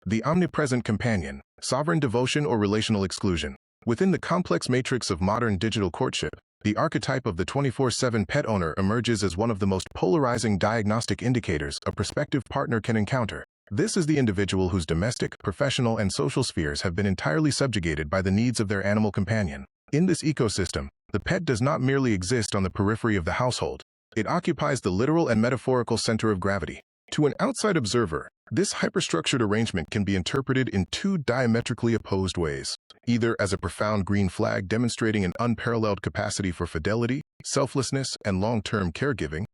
The omnipresent companion, sovereign devotion or relational exclusion. Within the complex matrix of modern digital courtship, the archetype of the 24/7 pet owner emerges as one of the most polarizing diagnostic indicators a prospective partner can encounter. This is the individual whose domestic, professional, and social spheres have been entirely subjugated by the needs of their animal companion. In this ecosystem, the pet does not merely exist on the periphery of the household. It occupies the literal and metaphorical center of gravity. To an outside observer, this hyperstructured arrangement can be interpreted in two diametrically opposed ways, either as a profound green flag demonstrating an unparalleled capacity for fidelity, selflessness, and long-term caregiving,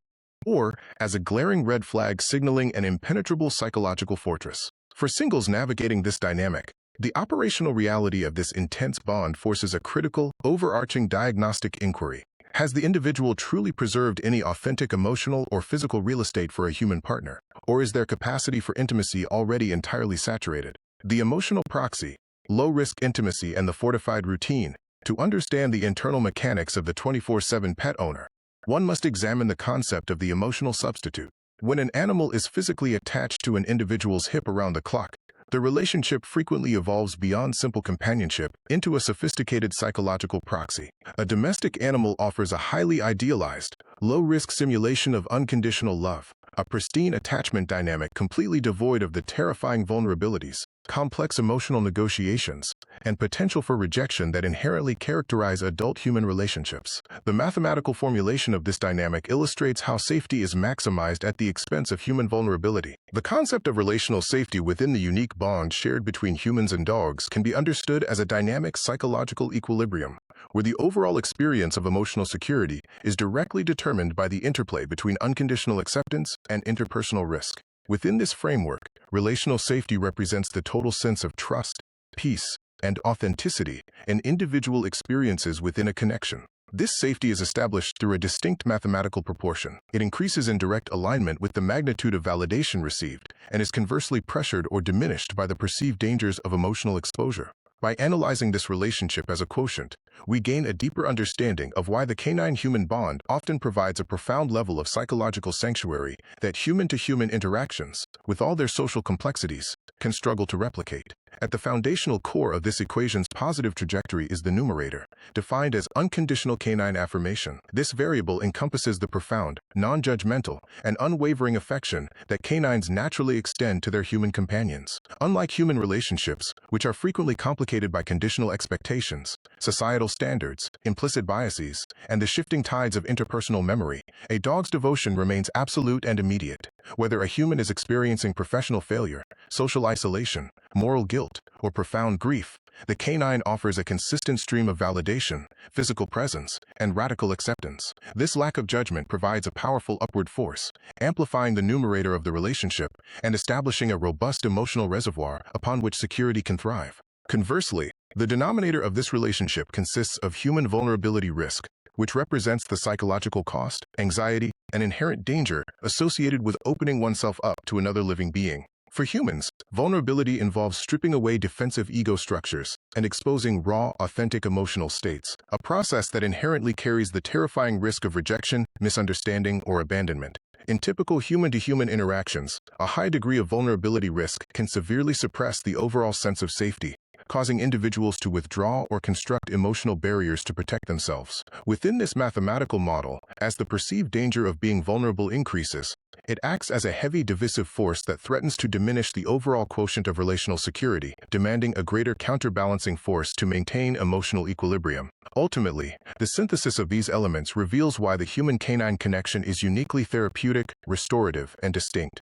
or as a glaring red flag signaling an impenetrable psychological fortress. For singles navigating this dynamic, the operational reality of this intense bond forces a critical, overarching diagnostic inquiry. Has the individual truly preserved any authentic emotional or physical real estate for a human partner, or is their capacity for intimacy already entirely saturated? The emotional proxy, low-risk intimacy, and the fortified routine. To understand the internal mechanics of the 24/7 pet owner, one must examine the concept of the emotional substitute. When an animal is physically attached to an individual's hip around the clock, the relationship frequently evolves beyond simple companionship into a sophisticated psychological proxy. A domestic animal offers a highly idealized, low-risk simulation of unconditional love, a pristine attachment dynamic completely devoid of the terrifying vulnerabilities, complex emotional negotiations, and potential for rejection that inherently characterize adult human relationships. The mathematical formulation of this dynamic illustrates how safety is maximized at the expense of human vulnerability. The concept of relational safety within the unique bond shared between humans and dogs can be understood as a dynamic psychological equilibrium, where the overall experience of emotional security is directly determined by the interplay between unconditional acceptance and interpersonal risk. Within this framework, relational safety represents the total sense of trust, peace, and authenticity an individual experiences within a connection. This safety is established through a distinct mathematical proportion. It increases in direct alignment with the magnitude of validation received and is conversely pressured or diminished by the perceived dangers of emotional exposure. By analyzing this relationship as a quotient, we gain a deeper understanding of why the canine-human bond often provides a profound level of psychological sanctuary that human-to-human interactions, with all their social complexities, can struggle to replicate. At the foundational core of this equation's positive trajectory is the numerator, defined as unconditional canine affirmation. This variable encompasses the profound, non-judgmental, and unwavering affection that canines naturally extend to their human companions. Unlike human relationships, which are frequently complicated by conditional expectations, societal standards, implicit biases, and the shifting tides of interpersonal memory, a dog's devotion remains absolute and immediate. Whether a human is experiencing professional failure, social isolation, moral guilt, or profound grief, the canine offers a consistent stream of validation, physical presence, and radical acceptance. This lack of judgment provides a powerful upward force, amplifying the numerator of the relationship and establishing a robust emotional reservoir upon which security can thrive. Conversely, the denominator of this relationship consists of human vulnerability risk, which represents the psychological cost, anxiety, and inherent danger associated with opening oneself up to another living being. For humans, vulnerability involves stripping away defensive ego structures and exposing raw, authentic emotional states, a process that inherently carries the terrifying risk of rejection, misunderstanding, or abandonment. In typical human-to-human interactions, a high degree of vulnerability risk can severely suppress the overall sense of safety, causing individuals to withdraw or construct emotional barriers to protect themselves. Within this mathematical model, as the perceived danger of being vulnerable increases, it acts as a heavy divisive force that threatens to diminish the overall quotient of relational security, demanding a greater counterbalancing force to maintain emotional equilibrium. Ultimately, the synthesis of these elements reveals why the human-canine connection is uniquely therapeutic, restorative, and distinct.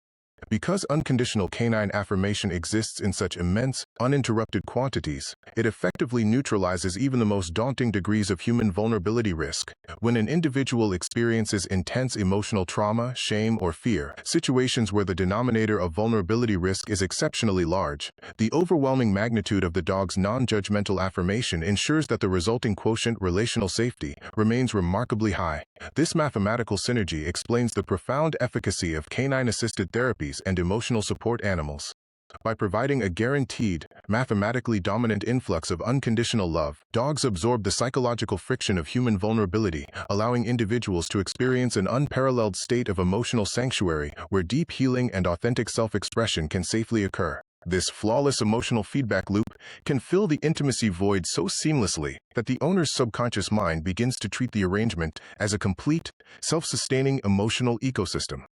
Because unconditional canine affirmation exists in such immense, uninterrupted quantities, it effectively neutralizes even the most daunting degrees of human vulnerability risk. When an individual experiences intense emotional trauma, shame, or fear, situations where the denominator of vulnerability risk is exceptionally large, the overwhelming magnitude of the dog's non-judgmental affirmation ensures that the resulting quotient relational safety remains remarkably high. This mathematical synergy explains the profound efficacy of canine-assisted therapies and emotional support animals. By providing a guaranteed, mathematically dominant influx of unconditional love, dogs absorb the psychological friction of human vulnerability, allowing individuals to experience an unparalleled state of emotional sanctuary where deep healing and authentic self-expression can safely occur. This flawless emotional feedback loop can fill the intimacy void so seamlessly that the owner's subconscious mind begins to treat the arrangement as a complete, self-sustaining emotional ecosystem.